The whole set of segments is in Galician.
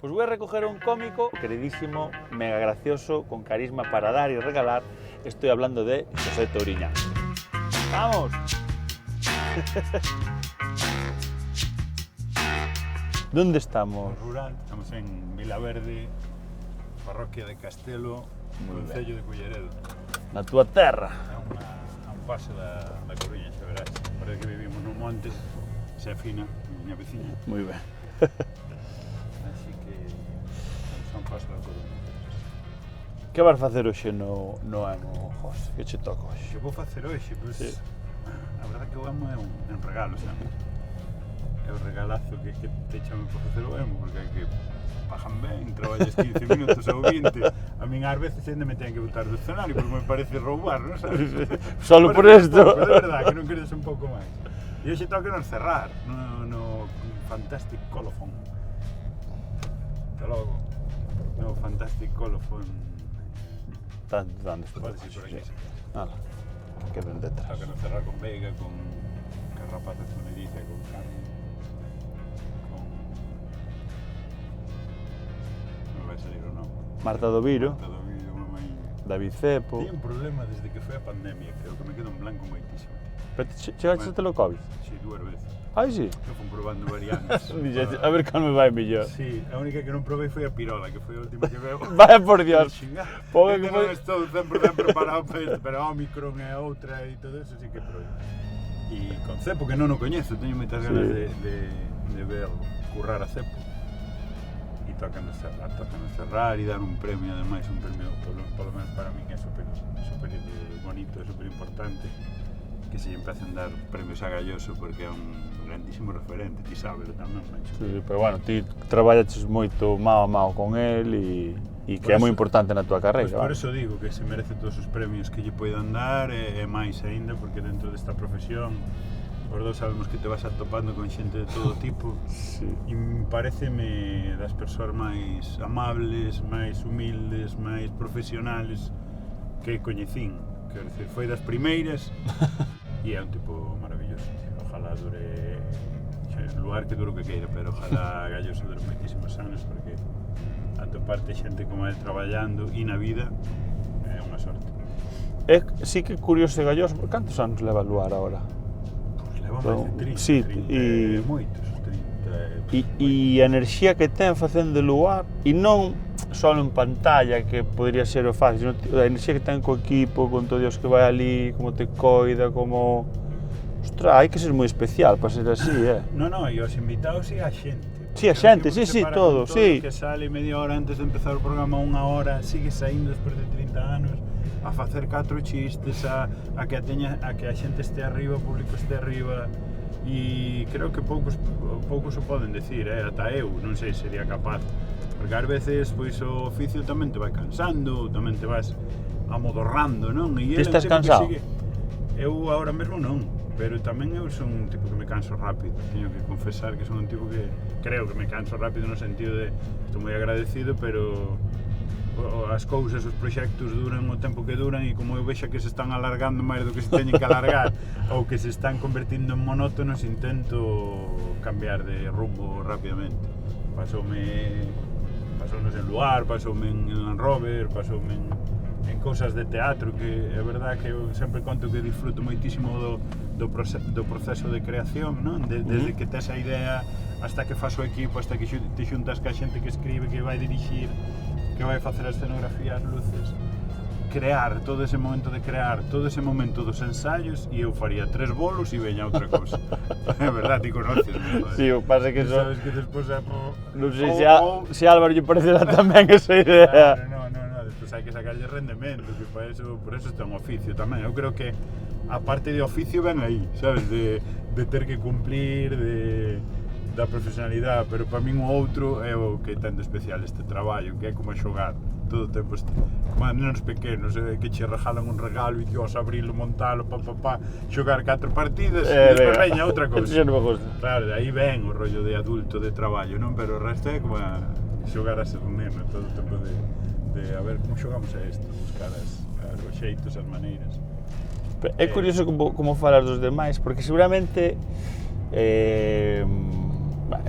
Pues voy a recoger un cómico queridísimo, mega gracioso, con carisma para dar y regalar. Estoy hablando de José Touriñán. ¡Vamos! ¿Dónde estamos? Rural, estamos en Vilaverde, parroquia de Castelo, concello de Culleredo. Na túa terra. A un paso da Coruña, xa verás. Parece que vivimos nun monte, se afina, miña veciña. Moi ben. Así que estamos a un paso da Coruña. Que vas facer hoxe no ano, José? Que che toca hoxe? Que vou facer hoxe? Pois, Sí. a verdade que o amo é un regalo, sabe? É o regalazo que te chame por facer o emo, porque hai que pagan ben, traballas 15 minutos ou 20. A min ás veces ainda me teñen que botar do escenario porque me parece roubar, non sabes? Solo por esto. Pero de verdade, que non queres un pouco máis. E hoxe toca nos cerrar no Fantastic Colophon. Hasta logo. No Fantastic Colophon. Tan despois. Pode ser por aquí, sí. Nada, que queden detrás. Toca nos cerrar con Veiga, con Carrapato de Zuneriza, con Carmen. Non vai salir o nome. Marta do Viro, Todo o vídeo, unha maiña. David Cepo. Tiña un problema desde que foi a pandemia, creo que me quedo en blanco moitísimo. Pero chegaste a ter o COVID? Sí, 2 veces. Ai, sí? Eu fui probando variantes. Dixete, a ver cal me vai mellor. Sí, a única que non probei foi a pirola, que foi a última que veo. Vaya por Dios. Xinga. Pobre Que que non foi- estou 100% preparado para isto, pero a Omicron é outra e todo eso sí que probei. E con Cepo, que non o coñezo, teño moitas ganas Sí. de ver currar a Cepo. E tocan cerrar e dar un premio, ademais, un premio, polo menos para min, é super bonito, é super importante que se lle empecen a dar premios a Galloso porque é un grandísimo referente, ti sabes tamén, macho. Sí, pero bueno, ti traballaches moito mao a mao con él e que Por é moi eso- importante na túa carreira. Pois por vale? eso digo que se merece todos os premios que lle poidan dar e máis aínda porque dentro desta profesión os dous sabemos que te vas atopando con xente de todo tipo Sí. e pareceme das persoas máis amables, máis humildes, máis profesionales que coñecín. Quero dicir, foi das primeiras e é un tipo maravilloso, tío. Ojalá dure en lugar que dure o que queira, pero ojalá Galloso dure moitísimos anos porque atoparte xente como él traballando e na vida é unha sorte. Sí que é curioso e Galloso, cantos anos leva a Luar agora? Pois leva Pero, máis de 30, sí, 30 e- moitos, 30 E a enerxía que ten facendo Luar, e non só en pantalla, que podría ser o fácil, sino a enerxía que ten co equipo, con todo Dios que vai ali, como te coida, como... Ostras, hai que ser moi especial para ser así, No, e os invitados e a xente. Sí, a Porque xente, o tipo sí, se sí, para todo, con sí. Que sale media hora antes de empezar o programa, unha hora, sigue saindo despois de 30 anos, a facer 4 chistes, a que a xente este arriba, o público este arriba, e creo que poucos o poden decir, ata eu, non sei se sería capaz, porque ás veces pois o oficio tamén te vai cansando, tamén te vas amodorrando, non? E Ti estás cansado? Eu agora mesmo non, pero tamén eu son un tipo que me canso rápido. Teño que confesar que son un tipo que creo que me canso rápido no sentido de estou moi agradecido, pero as cousas, os proxectos duran o tempo que duran e como eu vexo que se están alargando máis do que se teñen que alargar ou que se están convertindo en monótonos, intento cambiar de rumbo rapidamente. Pasounos en Luar, pasoume en Land Rover, pasoume en cousas de teatro que é verdad que eu sempre conto que disfruto moitísimo do proceso de creación, non? Desde que tes a idea hasta que fas o equipo, hasta que te xuntas ca xente que escribe, que vai dirixir, que vai facer a escenografía, as luces, crear, todo ese momento de crear, todo ese momento dos ensaios e eu faría 3 bolos e veña outra cousa. É verdad, ti conoces, joder. Sí, o que pasa é que eso... Sabes que despois é... Non sei se Álvaro lle parecerá tamén esa idea. Claro, no, despois hai que sacarlle rendemento, que por eso está un oficio tamén. Eu creo que a parte de oficio ven aí, sabes, de ter que cumplir, da profesionalidade, pero para min o outro é o que ten de especial este traballo, que é como xogar todo o tempo, como a nenos pequenos, que che regalan un regalo e dios, abrilo, montalo, xogar 4 partidas e despois veña outra cousa. Eso non me gusta. Claro, de aí ven o rollo de adulto de traballo, non? Pero o resto é como a xogar a ser un neno, todo o tempo de a ver como xogamos a isto, buscar os xeitos, as maneiras. É curioso como falas dos demais, porque seguramente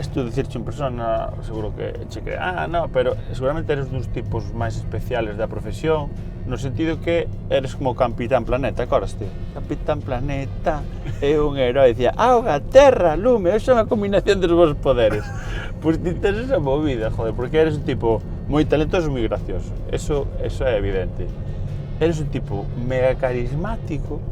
Isto de dicirche en persona, seguro que che cree, no, pero seguramente eres dos tipos máis especiales da profesión, no sentido que eres como Capitán Planeta, acordaste? Capitán Planeta é un herói, dicía, auga, terra, lume, eso é unha combinación dos vosos poderes. Pois ti tens esa movida, joder, porque eres un tipo moi talentoso e moi gracioso, eso é evidente. Eres un tipo mega carismático,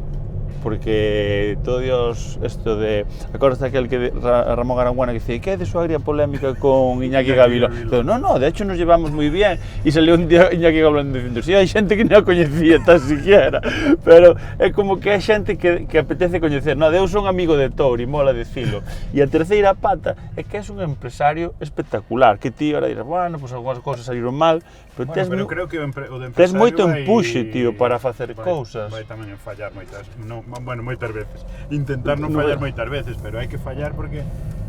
porque todo Dios, esto de... Acordaste aquel que Ramón Aranguana que dice, ¿qué de su agria polémica con Iñaki Gabilondo? Pero no, de hecho nos llevamos muy bien. Y salió un día Iñaki Gabilondo diciendo, sí, hay xente que non coñecía tan siquiera, pero é como que hai xente que apetece coñecer. No, eu son amigo de Tori, mola decilo. E a terceira pata é que és un empresario espectacular, que ti ahora dirás, bueno, pues algunhas cousas saíron mal, pero tes moito empuxe, tío, para facer cousas. Vai tamén en fallar moitas, moitas veces. Intentar non fallar moitas veces, pero hai que fallar porque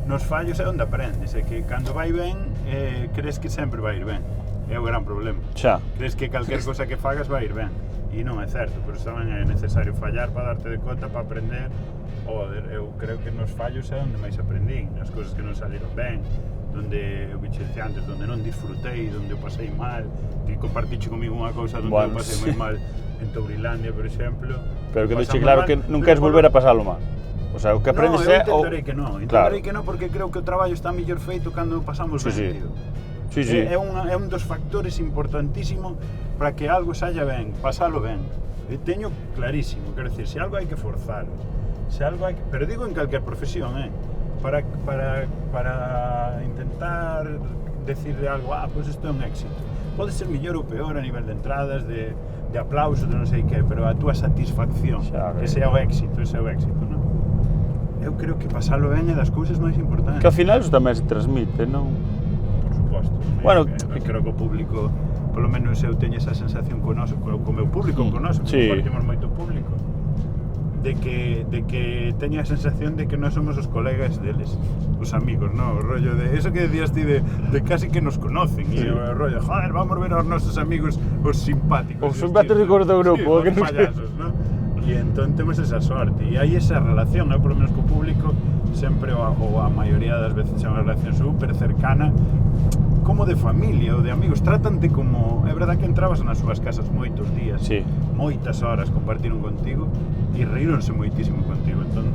nos fallos é onde aprendes, é que cando vai ben, crees que sempre vai ir ben. É o gran problema. Xa. Crees que calquer cosa que fagas vai ir ben. E non é certo, pero tamén é necesario fallar para darte de conta, para aprender. Eu creo que nos fallos é onde máis aprendín, as cousas que non saliron ben, donde eu biche dicía antes, donde non disfrutei, donde eu pasei mal, que compartiche comigo unha cousa donde eu pasei moi mal en Tourilandia, por exemplo. Pero que deixe claro que non queres volver a pasalo mal. O sea, o que aprendes é... Non, eu intentarei que non, porque creo que o traballo está mellor feito cando pasamos ben, tío. Sí. É un dos factores importantísimos para que algo saia ben, pasalo ben. Eu teño clarísimo, quero dicir, se algo hai que forzar, se algo hai que... Pero digo en calquer profesión, para intentar decir de algo, pues isto é un éxito. Pode ser mellor ou peor a nivel de entradas, de aplausos, de non sei que, pero a túa satisfacción, que sea o éxito, non? Eu creo que pasalo ben é das cousas máis importantes. Que ao final iso tamén se transmite, non? Por suposto. Bueno, creo que o público, polo menos eu teño esa sensación co meu público, que compartimos moito público, de que teño a sensación de que non somos os colegas deles, os amigos, non? O rollo de eso que decías ti de casi que nos conocen, e o rollo, joder, vamos ver aos nosos amigos os simpáticos. Os simpáticos do grupo, os payasos, non? E entón temos esa sorte, e hai esa relación, polo menos co público, sempre ou a maioría das veces é unha relación super cercana, como de familia ou de amigos, trátante como... É verdad que entrabas nas súas casas moitos días, moitas horas compartiron contigo e reíronse moitísimo contigo, entón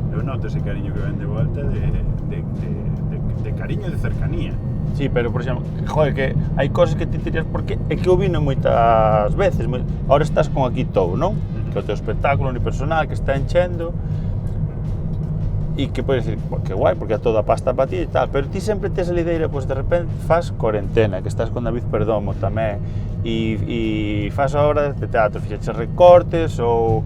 eu noto ese cariño que ven de volta de cariño e de cercanía. Sí, pero por exemplo, joder, que hai cosas que ti tirías, porque é que eu vino moitas veces, ahora estás con Aquí Todo, non? Que é o teu espectáculo unipersonal que está enchendo, e que podes dicir, que guai, porque a toda pasta para ti e tal, pero ti sempre tes a lideira, pois de repente faz Cuarentena, que estás con David Perdomo tamén, e faz obras de teatro, fixaches Recortes, ou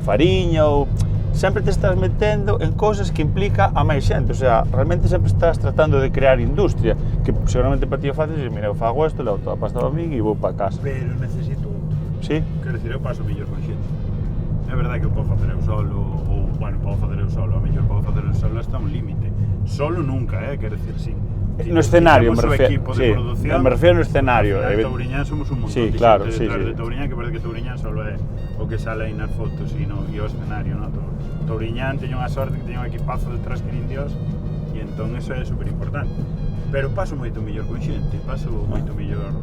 Fariña, ou... Sempre te estás metendo en cousas que implica a máis xente, o sea, realmente sempre estás tratando de crear industria, que seguramente para ti é fácil, mira, eu fago isto, levo toda a pasta para min e vou para casa. Pero necesito outro. Sí? Quero dicir, eu paso mellor con xente. É verdade que eu podo facer eu solo, ou, bueno, podo facer eu solo, a mellor podo facer eu solo hasta un límite. Solo nunca, quero dicir, sin... No escenario, me refiero. Equipo de producción, me refiero no escenario. En Touriñán somos un montón de xente detrás de Touriñán, que parece que Touriñán solo é o que sale aí nas fotos e o escenario, non? Touriñán teño unha sorte que teño un equipazo detrás que nin Dios, e entón eso é super importante. Pero paso moito mellor con xente, paso moito mellor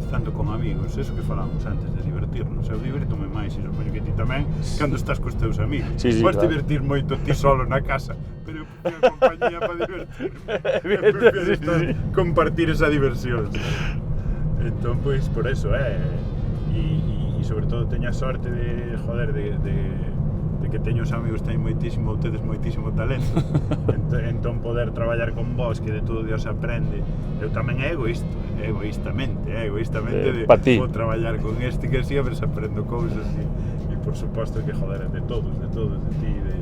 estando con amigos, eso que falamos antes de divertirnos. Eu divirto-me máis, e supoño que ti tamén, cando estás cos teus amigos. Podes divertir moito ti solo na casa, pero eu prefiro a compañía para divertirme. Eu prefiro compartir esa diversión. Entón, pois, por eso, e sobre todo teño a sorte de, joder, de que teño os amigos teñen moitísimo, ou tedes moitísimo talento. Entón poder traballar con vos, que de todo Dios aprende. Eu tamén é egoístamente de vou traballar con este que siempre se aprendo cousas e por suposto que, joder, de todos, de ti, de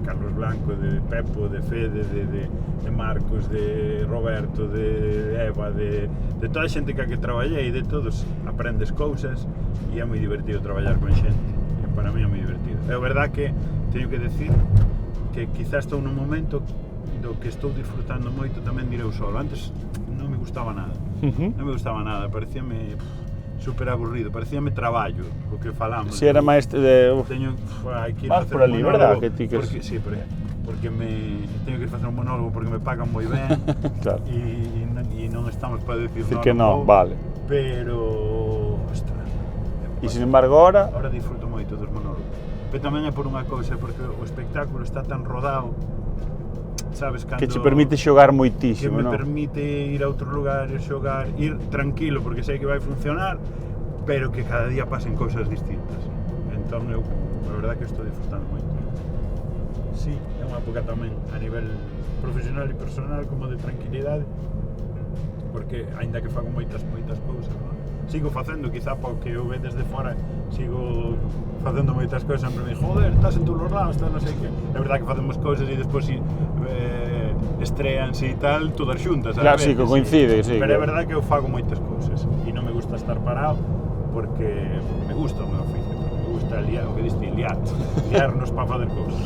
Carlos Blanco, de Pepo, de Fede, de Marcos, de Roberto, de Eva, de toda a xente que traballei, de todos aprendes cousas e é moi divertido traballar con xente. Para mí é moi divertido. É verdade que teño que decir que quizás estou nun momento do que estou disfrutando moito tamén direi solo. Antes non me gustaba nada, parecíame super aburrido, parecíame traballo, o que falamos. Si era máis de... Teño, hai que ir a hacer por ali, verdad? Que ti que... Sí, por aí. porque teño que ir facer un monólogo porque me pagan moi ben. Claro. E non estamos para decir Así que non, vale. Pero, ostras. E sin embargo ahora Disfruto moito dos monólogos. Pero tamén é por unha cousa, porque o espectáculo está tan rodado, sabes, que che permite xogar que moitísimo, me non? permite ir a outros lugares, xogar, ir tranquilo porque sei que vai funcionar, pero que cada día pasen cousas distintas. Entón eu, a verdade que estou disfrutando moito. Sí, é unha época tamén a nivel profesional e personal como de tranquilidade, porque aínda que fago moitas cousas, non? Sigo facendo, quizá para o que eu ve desde fora, sigo facendo moitas cousas, sempre me digo, joder, estás en todos os lados, estás non sei que. É verdade que facemos cousas e despois estreanse e tal, todas xuntas, Claro, sí, que coincide, sí. Pero é verdade que eu fago moitas cousas e non me gusta estar parado porque me gusta o meu oficio, porque me gusta liar, o que diste, liarnos para facer cousas.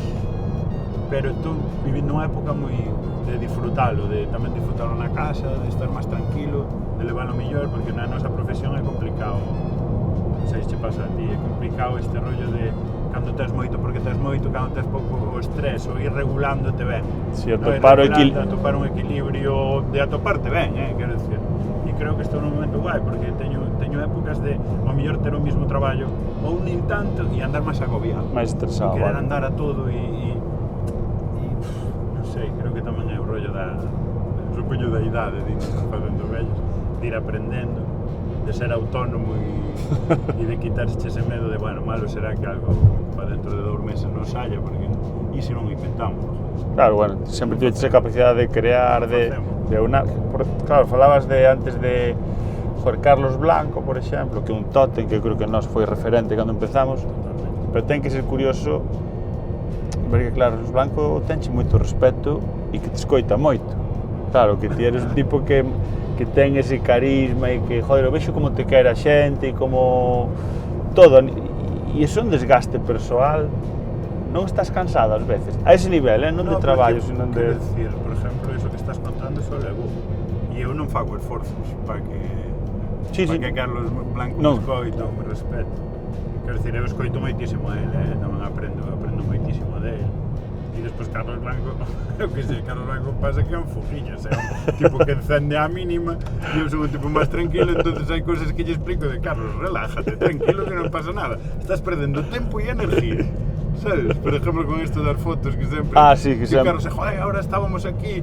Pero estou vivindo unha época moi de disfrutalo, de tamén disfrutalo na casa, de estar máis tranquilo, de levarlo mellor, porque na nosa profesión é complicado. Non sei se che pasa a ti, é complicado este rollo de cando tes moito porque tes moito, cando tes pouco o estrés, o ir regulándote ben. Si, atopar un equilibrio de atoparte ben, quero dicir. E creo que estou nun momento guai, porque teño épocas de, ao mellor, ter o mismo traballo, ou nin tanto, e andar máis agobiado. Máis estresado, querer vale. andar a todo e non sei, creo que tamén é o rollo supoño da idade de ir facendo vellos, de ir aprendendo, de ser autónomo e de quitarse ese medo de, bueno, malo será que algo para dentro de 2 meses non saia, porque e se non inventamos. Claro, bueno, sempre tiveches a capacidade de crear, claro, falabas antes de Carlos Blanco, por exemplo, que é un tótem que creo que nos foi referente cando empezamos, pero ten que ser curioso porque, claro, Carlos Blanco tenche moito respeto e que te escoita moito. Claro, que ti eres un tipo que ten ese carisma e que, joder, o vexo como te quere a xente e como todo, e iso é un desgaste persoal. Non estás cansado ás veces, a ese nivel, non de traballo, sino de... Quero dicir, por exemplo, iso que estás contando só levo, e eu non fago esforzos para que Carlos Blanco me escoito ou me respeto. Quero dicir, eu escoito moitísimo a ele, tamén aprendo moitísimo dele. E despois Carlos Blanco, eu que sei, Carlos Blanco pasa que é un foguillo, é un tipo que encende á mínima, e eu sou un tipo máis tranquilo, entonces hai cousas que lle explico de Carlos, relájate, tranquilo que non pasa nada, estás perdendo tempo e energía. ¿Sabes? Por ejemplo, con esto de las fotos que sempre... sí, que sempre... Carlos, joder, ahora estábamos aquí,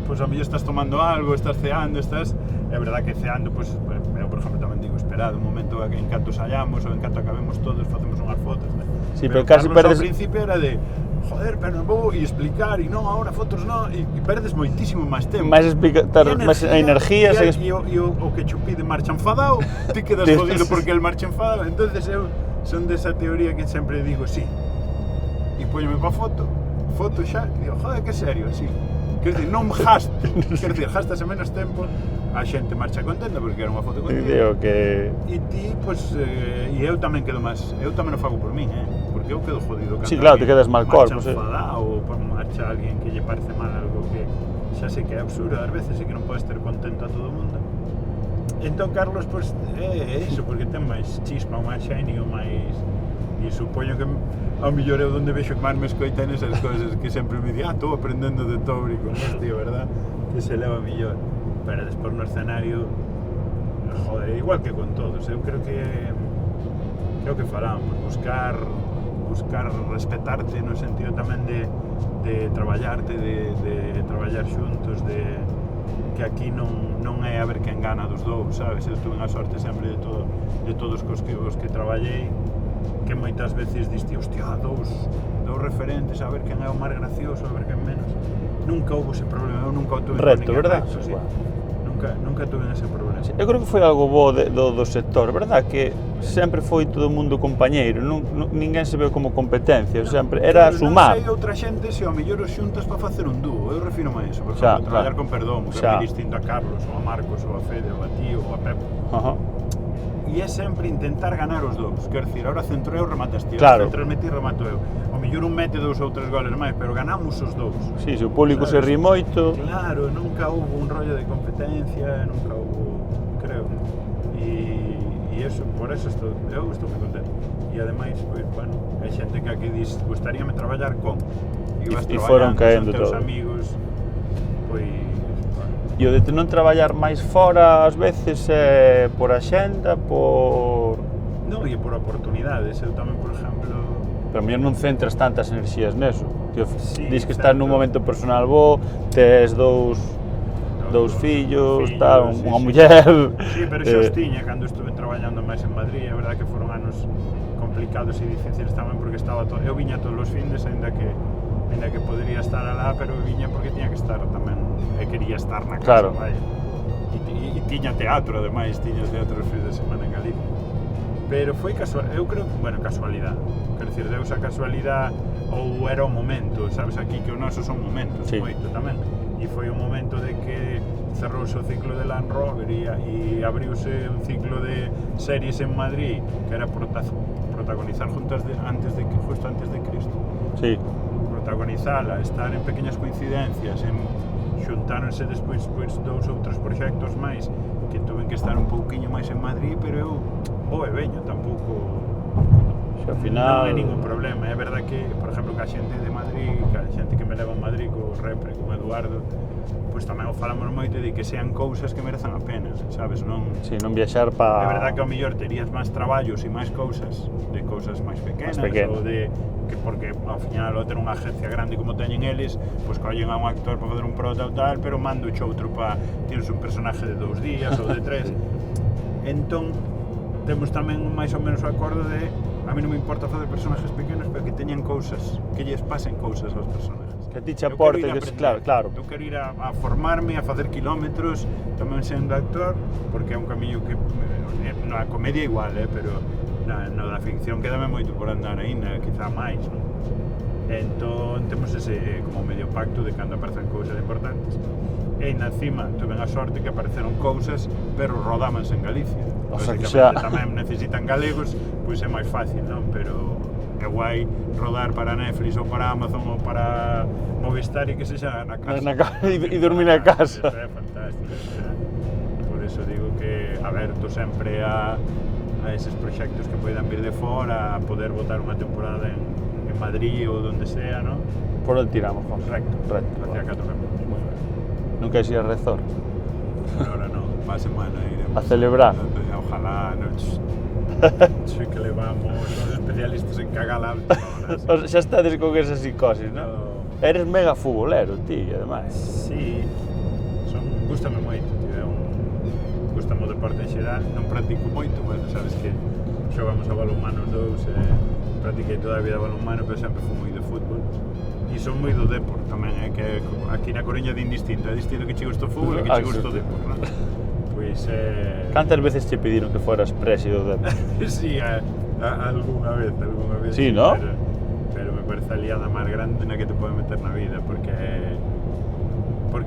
pues a mellor estás tomando algo, estás ceando, É verdade que ceando, pues, eu, por exemplo, tamén digo, esperado un momento en canto sallamos ou en canto acabemos todos, facemos unhas fotos, né? Sí, pero casi Carlos, ao principio era de, joder, pero non vou e explicar, e non, ahora fotos non, e perdes moitísimo máis tempo. Máis energía, e o que chupide marcha enfadado, ti quedas jodido porque el marcha enfadado, entonces eu son desa teoría que sempre digo, sí, e poñome pa foto xa, e digo, joder, que serio, así. Quer dizer, non gasto, quer dizer, gastase menos tempo, a xente marcha contenta porque era unha foto contigo. E ti, pois, e eu tamén quedo máis, eu tamén o fago por min, porque eu quedo jodido cando claro, te quedas mal corpo, marcha enfadado, ou marcha alguén que lle parece mal algo que xa sei que é absurdo ás veces e que non podes ter contento a todo o mundo. Entón, Carlos, pois, é iso, porque ten máis chispa, máis xenio, máis... E supoño que ao mellor é onde vexo que máis me escoitan esas cousas que sempre me di, estou aprendendo de Tobri con este, verdad? Que se leva mellor. Pero despois no escenario, joder, igual que con todos, eu creo que falamos, buscar respetarte no sentido tamén de traballarte, de traballar xuntos, que aquí non é a ver quen gana dos dous, sabes? Eu tuve a sorte sempre de todos os que traballei, que moitas veces diste, hostia, dous referentes, a ver quen é o máis gracioso, a ver quen menos. Nunca houve ese problema, eu nunca o tuve reto, verdad? Sí. Nunca tuve ese problema. Sí, eu creo que foi algo bo do sector, verdad? Que sempre foi todo o mundo compañeiro, ninguén se veu como competencia, sempre era sumar. Non sei outra xente se ao mellor os xuntas para facer un dúo, eu refiro a iso, por exemplo, traballar con Perdomo, que é moi distinto a Carlos, ou a Marcos, ou a Fede, ou a ti, ou a Pepe. E é sempre intentar ganar os dous, quer dicir, ahora centro eu, rematas ti, centro meti, remato eu. Ao mellor un mete 2 ou 3 goles máis, pero ganamos os dous. Si, se o público se ri moito... Claro, nunca houve un rollo de competencia, nunca houve, creo. E eso, por eso eu estou moi contento. E ademais, pois, bueno, hai xente que aquí dis, gustaríame traballar con. E foron caendo teus todos. amigos, pois, bueno. E o de non traballar máis fora ás veces é por axenda, por... Non, e por oportunidades, eu tamén, por exemplo... Pero a mellor non centras tantas enerxías neso. Tío, Sí, dis que estás nun momento personal bo, tes dous fillos, tal, sí, unha sí. muller... Sí, pero xa os tiña cando estuve traballando máis en Madrid, a verdade que foron anos complicados e difíciles tamén porque estaba todo... Eu viña todos os findes, aínda que podería estar alá, pero viña porque tiña que estar tamén, e quería estar na casa, Claro. vaya. E tiña teatro, ademais, tiña teatro os fins de semana en Galicia. Pero foi eu creo, bueno, casualidade. Quer dicir, deus a casualidade ou era o momento, sabes, aquí que o noso son momentos, Sí. moito tamén. E foi o momento de que cerrouse o ciclo de Land Rover e abriuse un ciclo de series en Madrid que era protagonizar justo antes de Cristo. Sí. Protagonizala, estar en pequeñas coincidencias, xuntáronse despois dous outros proxectos máis que tuven que estar un pouquiño máis en Madrid, pero eu vou e veño, tampouco Ao final... non é ningún problema. É verdade que, por exemplo, que a xente de Madrid, que a xente que me leva a Madrid, co Repre, con Eduardo, pois tamén o falamos moito de que sean cousas que merezan a pena, sabes, non... Sí, non viaxar pa... É verdade que ao mellor terías máis traballos e máis cousas de cousas máis pequenas, ou de que porque ao final ao ter unha agencia grande como teñen eles, pois collen a un actor para fazer un prota ou tal, pero mando outro para tires un personaje de 2 días ou de 3. Entón, temos tamén máis ou menos o acordo de a mí non me importa facer personajes pequenos, pero que teñan cousas, que lles pasen cousas aos personajes. Que a ti che aporte, que claro. Eu quero ir a formarme, a facer kilómetros, tamén sendo actor, porque é un camiño que na comedia igual, pero no da ficción quedame moito por andar aínda, quizá máis, non? Entón temos ese como medio pacto de cando aparecen cousas importantes. E na cima tuve a sorte que apareceron cousas, pero rodámanse en Galicia. O sea que xa tamén necesitan galegos, pois é máis fácil, non? Pero é guai rodar para Netflix ou para Amazon ou para Movistar e que sexa na casa. E dormir na casa. Eso é fantástico. Por eso digo que aberto sempre a eses proxectos que poidan vir de fora, a poder botar unha temporada en Madrid ou donde sea, non? Por onde tiramos, Juan? Recto. Hacia cá tocamos. Moi ben. Non queres ir a Rezor? Por ahora non, pa semana iremos. A celebrar? Ojalá, non. Sí que levamos os especialistas en cagar alto ahora. Xa estades con esa psicosis, non? Eres mega futbolero, ti, ademais. Sí, gústame moito, tío. Gústame o deporte en xeral, non practico moito, mas sabes que xogamos a balonmano os dous, practiquei toda a vida balonmano, pero sempre fui moi de fútbol. E son moi do depor tamén, que aquí na Coruña din distinto, é distinto que che gusta o fútbol e que che gusta o depor, non? Pois Cantas veces che pediron que foras presi do depor? Sí, algunha vez. Sí, ¿no? Pero me parece a liada máis grande na que te pode meter na vida, porque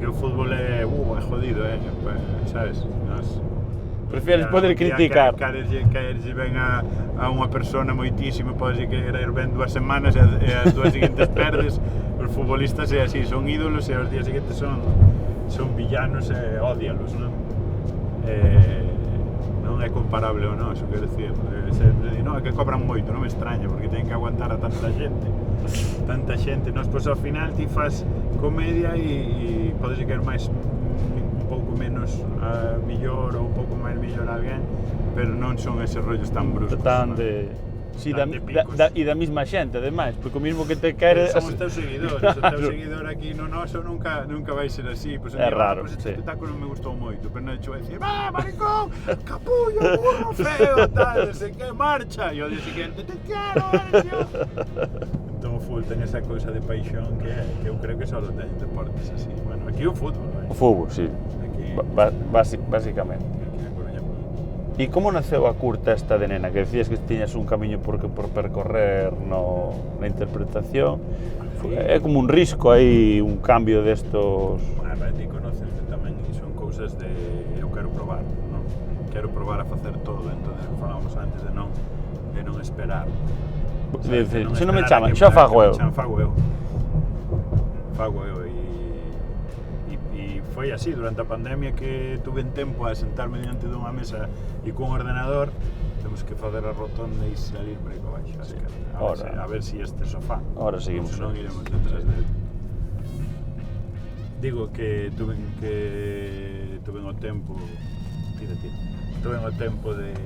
o fútbol é jodido, sabes? Prefieres poder criticar. Caerlle ben a unha persona moitísimo, podes querer ben 2 semanas e as 2 seguintes perdes. Os futbolistas é así, son ídolos e aos días seguintes son villanos e ódialos, non? Non é comparable o noso, quero dicir, sempre di, non, é que cobran moito, non me extraña, porque teñen que aguantar a tanta xente, nós, pois ao final ti faz comedia e podes querer máis un pouco menos millor ou un pouco máis millor a alguén, pero non son eses rollos tan bruscos. Si, e da mesma xente, ademais, porque o mismo que te quere... Son os teus seguidores, o teu seguidor aquí no noso nunca vai ser así. Pues, é raro, pues, este taco non me gustou moito, pero non hecho vai dicir maricón, capullo, burro feo, tal, non sei que, marcha, e ao día siguiente, te quero, eres Entón o fútbol ten esa cousa de paixón que eu creo que só lo ten deportes así. Bueno, aquí o fútbol, O fútbol, sí, basicamente. E como naceu a curta esta de nena? Que decías que tiñas un camiño por percorrer na interpretación. É como un risco aí, un cambio destos... Ti conoces tamén, son cousas de eu quero probar, non? Quero probar a facer todo, entón falamos antes de non esperar. Se non me chaman, xa fago eu. Fago eu e foi así, durante a pandemia que tuve tempo a sentarme diante dunha mesa e cun ordenador, temos que facer a rotonda e salir por aí para baixo, sí. A ver si este sofá. Ahora seguimos. Se non iremos detrás dele. Digo que tuve o tempo, tuve o tempo de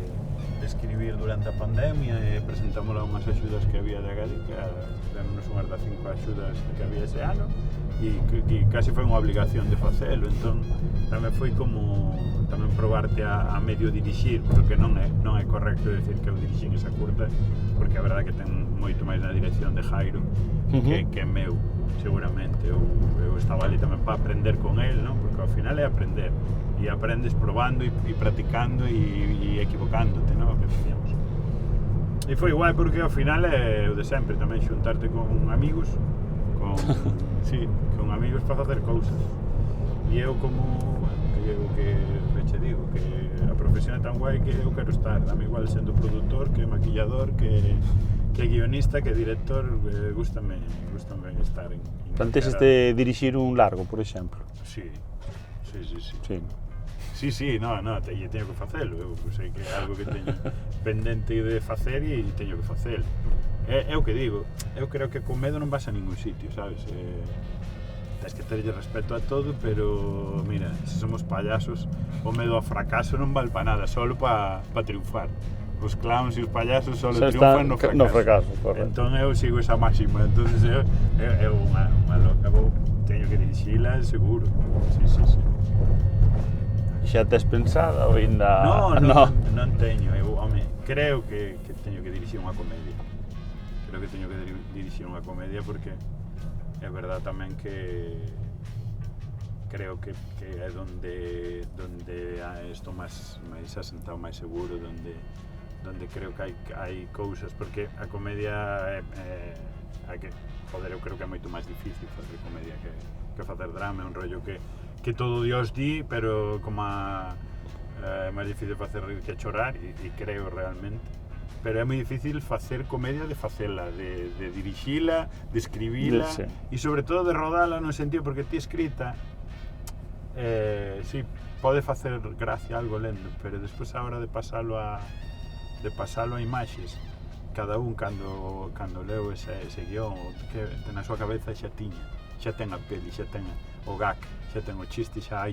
escribir durante a pandemia e presentámosla unhas axudas que había de Galicia, denos unhas das 5 axudas que había ese ano e casi foi unha obligación de facelo, entón tamén foi como tamén probarte a medio dirixir, porque non é correcto decir que eu dirixín esa curta, porque a verdade que ten moito máis na dirección de Jairo que meu, seguramente. Eu estaba ali tamén para aprender con el, non? Porque ao final é aprender, e aprendes probando e practicando e equivocándote, non? O que decíamos. E foi igual porque ao final é o de sempre, tamén xuntarte con amigos, con amigos para facer cousas. E eu como, que che digo, que a profesión é tan guai que eu quero estar, dame igual sendo produtor, que maquillador, que guionista, que director, gústame estar en Planteas de dirixir un largo, por exemplo? Sí. Teño que facelo, eu sei que é algo que teño pendente de facer e teño que facelo. É o que digo, eu creo que con medo non vas a ningún sitio, sabes? Tens que terlle respeto a todo, pero mira, se somos payasos, o medo ao fracaso non vale para nada, solo para triunfar. Os clowns e os payasos solo triunfan no fracaso. Entón eu sigo esa máxima, entonces é unha loca, teño que dirixila seguro, sí. Xa tes pensado ou ainda... Non teño, eu, creo que teño que dirixir unha comedia. Porque é verdade tamén que creo que é donde estou máis asentado, máis seguro, donde creo que hai cousas, porque a comedia eu creo que é moito máis difícil facer comedia que facer drama, é un rollo que todo Dios di, pero como é máis difícil facer rir que chorar, e creo realmente, pero é moi difícil facer comedia de facela, de dirixila, de escribila, e sobre todo de rodala no sentido, porque ti escrita, sí, pode facer gracia algo lendo, pero despois a hora de pasalo a imaxes, cada un cando leu ese guión que ten na súa cabeza xa ten a peli, xa ten o gag, xa ten o chiste, xa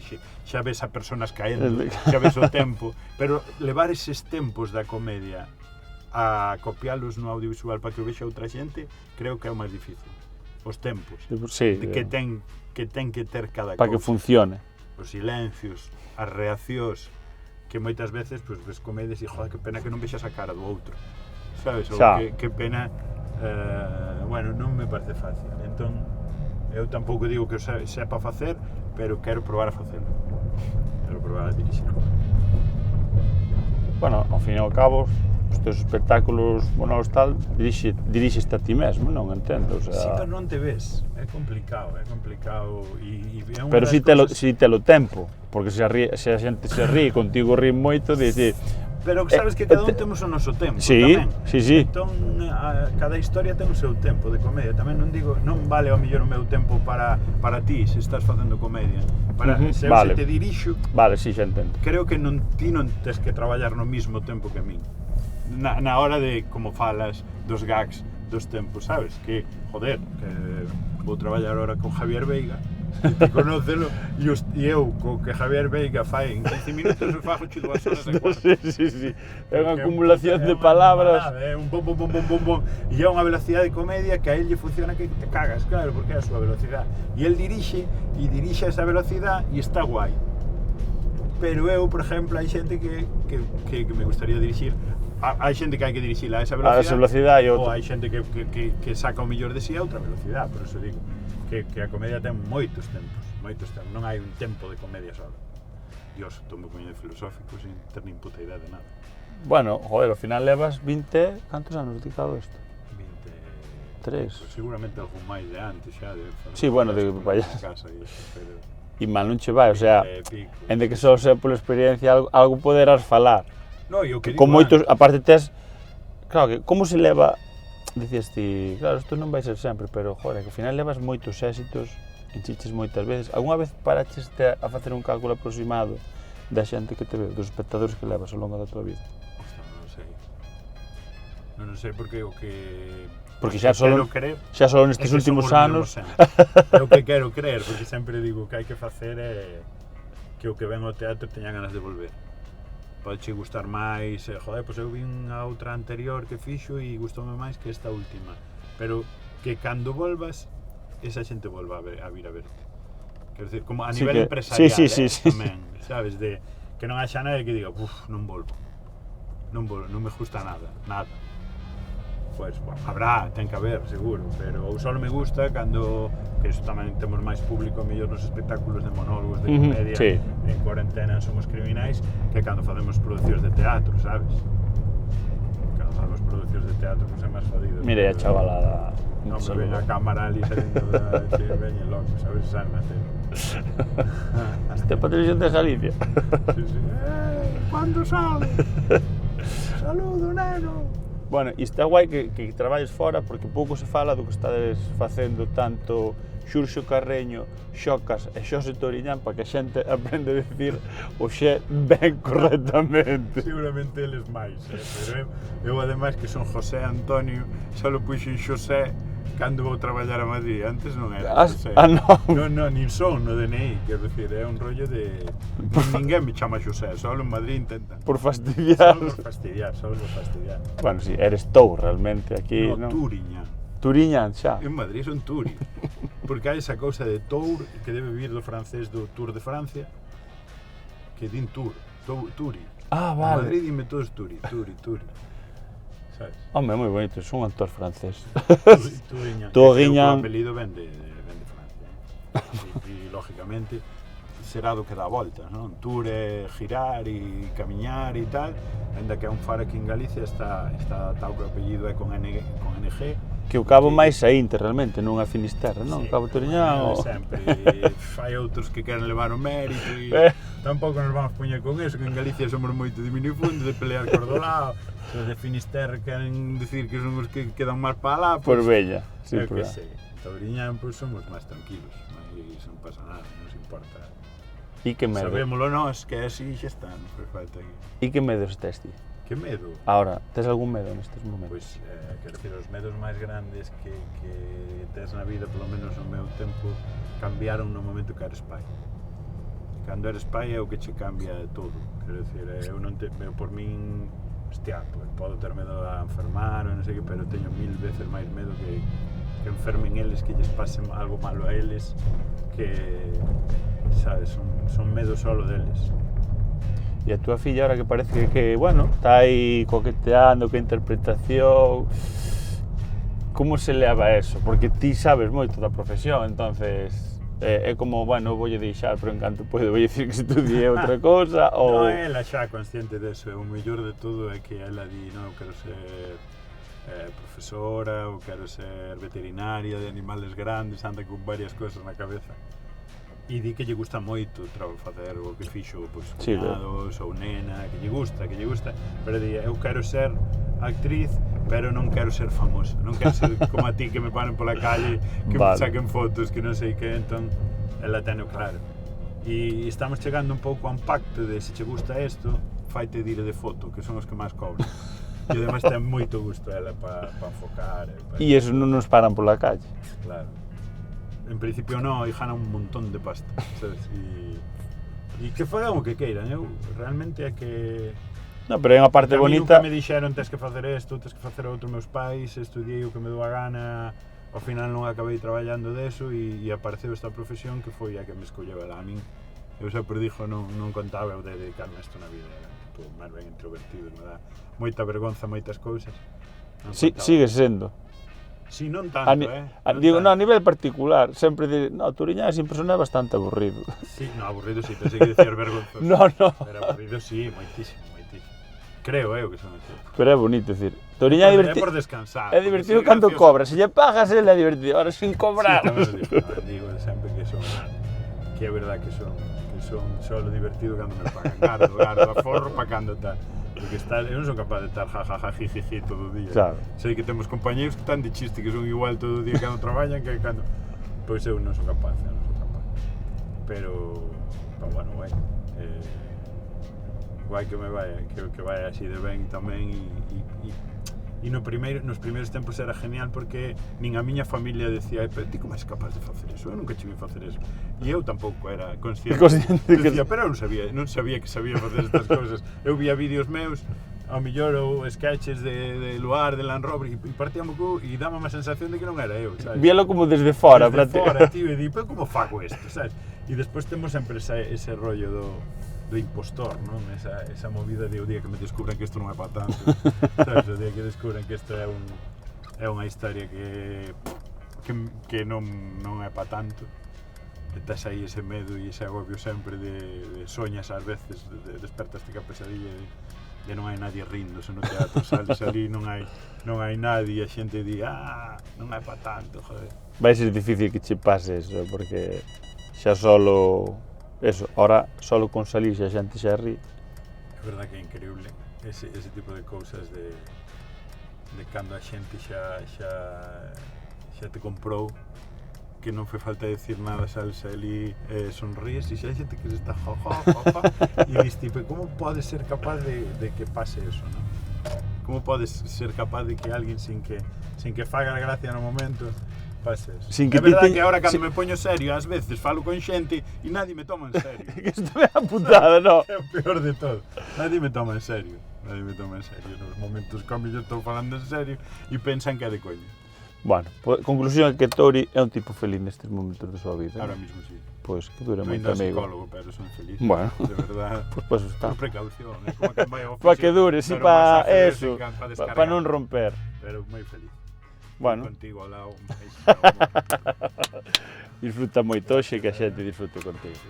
ves a personas caendo, xa ves o tempo, pero levar eses tempos da comedia a copialos no audiovisual para que o vexa outra xente, creo que é o máis difícil. Os tempos que ten que ter cada cousa. Para que funcione. Os silencios, as reaccións, que moitas veces ves comedias e joder, que pena que non vexas a cara do outro, sabes? Ou que pena, non me parece fácil. Entón, eu tampouco digo que o sepa facer, pero quero probar a facelo. Quero probar a dirixir. Bueno, ao fin e ao cabo, os teus espectáculos monólogos tal, dirixiste a ti mesmo, non entendo, o sea... Sí, pero non te ves, é complicado e é unha pero si telo tempo, porque se a xente se ríe, contigo ríe moito, dice... Pero sabes que cada un temos o noso tempo tamén. Sí. Entón, cada historia ten o seu tempo de comedia. Tamén non vale ao mellor o meu tempo para ti, se estás facendo comedia. Se te dirixo... Vale, sí, xa entendo. Creo que ti non tes que traballar no mismo tempo que a min. Na hora de, como falas, dos gags, dos tempos, sabes? Que, joder, que vou traballar ahora con Javier Veiga, que conócelo, e eu, co que Javier Veiga fai en 15 minutos, o fago 2 horas e cuarto. Sí. É unha acumulación de palabras. É un bom, e é unha velocidade de comedia que a él lle funciona que te cagas, claro, porque é a súa velocidade. E él dirixe esa velocidade e está guai. Pero eu, por exemplo, hai xente que me gustaría dirixir. Hai xente que hai que dirixila a esa velocidade, ou hai xente que saca o mellor de si a outra velocidade, por eso digo que a comedia ten moitos tempos, non hai un tempo de comedia só. Dios, estou moi filosófico sin ter nin puta idea de nada. Bueno, joder, ao final levas 20... Cantos anos dedicado a isto? 23. Seguramente algún máis de antes xa. Sí, bueno, de payaso. E mal non che vai, o sea, en de que só sea pola experiencia algo poderás falar. No, eu que digo, con moitos, aparte tes, claro, que como se leva, dicías ti, claro, isto non vai ser sempre, pero, joder, que ao final levas moitos éxitos enchiches moitas veces. Alguna vez paraches a facer un cálculo aproximado da xente que te ve, dos espectadores que levas ao longo da tua vida? Non sei porque o que... Porque xa só nestes últimos anos... É o que quero creer, porque sempre digo que hai que facer é que o que ven ao teatro teña ganas de volver. Podeche gustar máis, joder, pois eu vin a outra anterior que fixo e gustoume máis que esta última. Pero que cando volvas, esa xente volva a vir a ver. Quero dicir, como a nivel empresarial, tamén, sabes, de que non haxa nada que diga, non volvo, non me gusta nada. Pois, bueno, habrá, ten que haber, seguro, pero eu só me gusta cando, que iso tamén temos máis público, mellor nos espectáculos de monólogos, de comedia, en cuarentena somos criminais, que cando facemos producións de teatro, sabes? Cando facemos producións de teatro, non é máis jodido. Mira, a chavalada... Non me ven a cámara ali saliendo da... que veñen loco, sabes? Saben a tele. Este é para Televisión de Galicia. Sí. Cando sale? Saludo, neno! Bueno, e está guai que traballes fora porque pouco se fala do que estades facendo tanto Xurxo Carreño, Xocas e Xosé Toriñán para que a xente aprende a dicir o xe ben correctamente. Seguramente eles máis, pero eu ademais que son José Antonio, só puxen Xosé cando vou traballar a Madrid, antes non era Xosé. Non, nin son no DNI, quero dicir, é un rollo de... Ninguén me chama Xosé, só en Madrid intentan. Por fastidiar. Só por fastidiar. Bueno, si, eres Tour realmente aquí, non? No, Turiñán. Turiñán, xa. En Madrid son Turi, porque hai esa cousa de Tour, que debe vir do francés do Tour de Francia, que din Tour, Turi. Ah, vale. En Madrid dime todos Turi. Sabes? Home, moi bonito, son un actor francés. Turiñán. Turiñán. O apelido ven de Francia. E, lógicamente, será do que dá voltas, non? Tour é girar e camiñar e tal, ainda que é un faro aquí en Galicia está adaptado que o apelido é con NG, que o cabo máis a Inter realmente, non a Finisterra, non? Sí, Cabo Toriñán sempre, hai outros que queren levar o mérito e tampouco nos vamos poñer con eso, que en Galicia somos moito de minifundo, de pelear por do lado, os de Finisterra queren dicir que son os que quedan máis para lá, por bella, sí, por lá. Toriñán, pois somos máis tranquilos, non pasa nada, non nos importa. E que medo? Sabémolo nós, que é así xa está, non fai falta aquí. E que medos tes ti? Que medo? Ahora, tes algún medo nestes momentos? Pois, quero dicir, os medos máis grandes que tes na vida, polo menos no meu tempo, cambiaron no momento que eres pai. Cando eres pai é o que che cambia todo. Quero dicir, eu non te, por min, hostia, podo ter medo a enfermar ou non sei que, pero teño 1000 veces máis medo que enfermen eles, que lles pase algo malo a eles, que, sabes, son medo solo deles. E a túa filla ahora que parece que, bueno, está aí coqueteando que interpretación, como se leva eso? Porque ti sabes moito da profesión, entonces é como, bueno, voulle deixar, pero en canto podo voulle dicir que estudie outra cousa, ou... Non, ela xa consciente deso, o mellor de todo é que ela di, non, eu quero ser profesora, ou quero ser veterinaria de animales grandes, anda con varias cousas na cabeza. E di que lle gusta moito facer o que fixo, pois, cuñados ou nena, que lle gusta, pero di, eu quero ser actriz, pero non quero ser famosa, non quero ser como a ti que me paren pola calle, que me saquen fotos, que non sei que, entón, ela teno claro. E estamos chegando un pouco a un pacto de se che gusta isto, faite dire de foto, que son os que máis cobran. E ademais ten moito gusto ela para enfocar. E eso non nos paran pola calle. Claro. En principio non, e gana un montón de pasta, sabes? E que fagan o que queiran, eu realmente é que... Non, pero é unha parte bonita... A mí nunca me dixeron, tes que facer isto, tes que facer outro, meus pais, estudiei o que me dou a gana, ao final non acabei traballando deso e apareceu esta profesión que foi a que me escolleu ela a min. Eu sempre dixo, non contaba eu de dedicarme a isto na vida, era máis ben introvertido, me dá moita vergonza, moitas cousas. Sigue sendo. Si, non tanto, digo, non, a nivel particular, sempre di, no, Turiñán sin persona é bastante aburrido. Sí, no, aburrido sí, pensei que decir vergonzoso. No. Pero aburrido sí, moitísimo. Creo, que son así. Pero é bonito, decir, Turiñán é divertido. É por descansar. É divertido cando cobras, se lle pagas, ele é divertido, ahora sin cobrar. Sí, digo sempre que son, que é verdad que son solo divertido cando me pagan, gardo, aforro pa cando tal. Porque eu non son capaz de estar jajaja, jijiji todo o día. Claro. Sei que temos compañeiros que están de chiste, que son igual todo o día cando traballan, que cando... Pois eu non sou capaz. Pero bueno, guai. Guai que me vai, que vai así de ben tamén e nos primeiros tempos era genial porque nin a miña familia decía pero ti como és capaz de facer eso? Eu nunca cheguei a facer eso e eu tampouco era consciente decía, pero eu non sabía que sabía facer estas cousas eu vía vídeos meus ao millor ou sketches de Luar, de Land Rover e partíamos e daba a sensación de que non era eu, sabes? Víalo como desde fora, desde fora, tío, e di, pero como fago isto, sabes? E despois temos sempre ese rollo do impostor, non? Esa movida de o día que me descubran que isto non é para tanto, sabes? O día que descubran que isto é unha historia que non é para tanto, e tes aí ese medo e ese agobio sempre de soñas ás veces, despertas que a pesadilla de non hai nadie ríndose no teatro, sales ali, non hai nadie, a xente di, non é para tanto, joder. Vai ser difícil que che pase eso, porque xa solo eso, ahora solo con salir xa a xente xa rí. É verdad que é increíble ese tipo de cousas de cando a xente xa te comprou que non foi falta decir nada, sales ali, sonríes e xa a xente que se está e dis tipo, como podes ser capaz de que pase eso, non? Como podes ser capaz de que alguén sin que faga a gracia no momento pase eso? É verdade que agora cando me poño serio, ás veces falo con xente e nadie me toma en serio. Que isto é a putada, non? É o peor de todo, nadie me toma en serio. Nos momentos como eu estou falando en serio e pensan que é de coña. Bueno, conclusión é que Tori é un tipo feliz nestes momentos da súa vida. Ahora mismo sí. Pois que dure moito, amigo. amigo. Psicólogo, pero son feliz. Bueno. De verdad. Pois está. Por precaución, é como que vai ao Para que dure, si para eso, para para non romper. Pero moi feliz. Bueno. Contigo ao lado. Disfruta moito hoxe que a xente disfrute contigo.